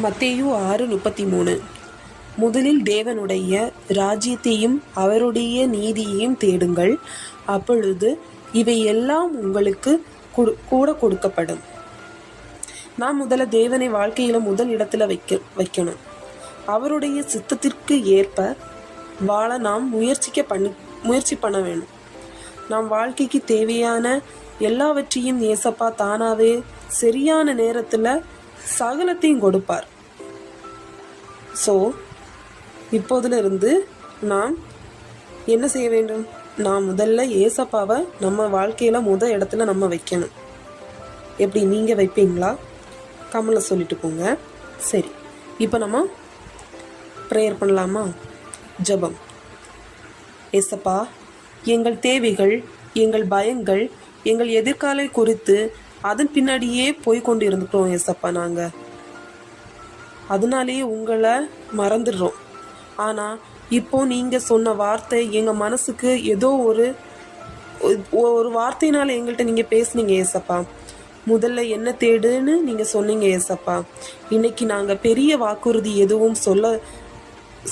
மத்தேயு 6:33. முதலில் தேவனுடைய ராஜ்யத்தையும் அவருடைய நீதியையும் தேடுங்கள், அப்பொழுது இவை எல்லாம் உங்களுக்கு கூட கொடுக்கப்படும். நாம் முதல்ல தேவனை வாழ்க்கையில் முதல் இடத்துல வைக்கணும். அவருடைய சித்தத்திற்கு ஏற்ப வாழ நாம் முயற்சி பண்ண வேணும். நாம் வாழ்க்கைக்கு தேவையான எல்லாவற்றையும் ஏசப்பா தானாவே சரியான நேரத்தில் சகலத்தையும் கொடுப்பார். ஸோ இப்போதிலிருந்து நாம் என்ன செய்ய வேண்டும்? நாம் முதல்ல ஏசப்பாவை நம்ம வாழ்க்கையில் இடத்துல நம்ம வைக்கணும். எப்படி நீங்கள் வைப்பீங்களா? கமெண்ட்ல சொல்லிட்டு போங்க. சரி, இப்போ நம்ம ப்ரேயர் பண்ணலாமா? ஜெபம். ஏசப்பா, எங்கள் தேவைகள், எங்கள் பயங்கள், எங்கள் எதிர்காலை குறித்து அதன் பின்னாடியே போய்கொண்டு இருந்துக்கிறோம் ஏசப்பா. நாங்கள் அதனாலேயே உங்களை மறந்துடுறோம். ஆனால் இப்போ நீங்கள் சொன்ன வார்த்தை எங்கள் மனசுக்கு ஏதோ ஒரு வார்த்தையினால் எங்கள்கிட்ட நீங்கள் பேசுனீங்க ஏசப்பா. முதல்ல என்ன தேடுன்னு நீங்கள் சொன்னீங்க ஏசப்பா. இன்னைக்கு நாங்கள் பெரிய வாக்குறுதி எதுவும்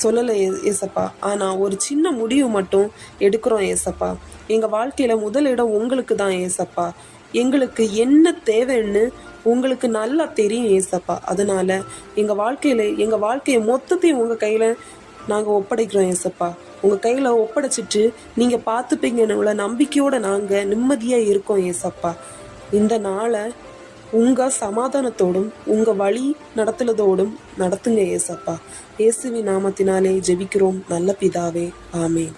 சொல்லலை ஏசப்பா. ஆனால் ஒரு சின்ன முடிவு மட்டும் எடுக்கிறோம் ஏசப்பா. எங்கள் வாழ்க்கையில் முதல் இடம் உங்களுக்கு தான் ஏசப்பா. எங்களுக்கு என்ன தேவைன்னு உங்களுக்கு நல்லா தெரியும் ஏசப்பா. அதனால் எங்கள் வாழ்க்கையை மொத்தத்தையும் உங்கள் கையில் நாங்கள் ஒப்படைக்கிறோம் ஏசப்பா. உங்கள் கையில் ஒப்படைச்சிட்டு நீங்கள் பார்த்துப்பீங்கன்னு நம்பிக்கையோடு நாங்கள் நிம்மதியாக இருக்கோம் ஏசப்பா. இந்த நாளை உங்கள் சமாதானத்தோடும் உங்கள் வழி நடத்துலதோடும் நடத்துங்க ஏசப்பா. இயேசுவின் நாமத்தினாலே ஜெபிக்கிறோம் நல்ல பிதாவே, ஆமேன்.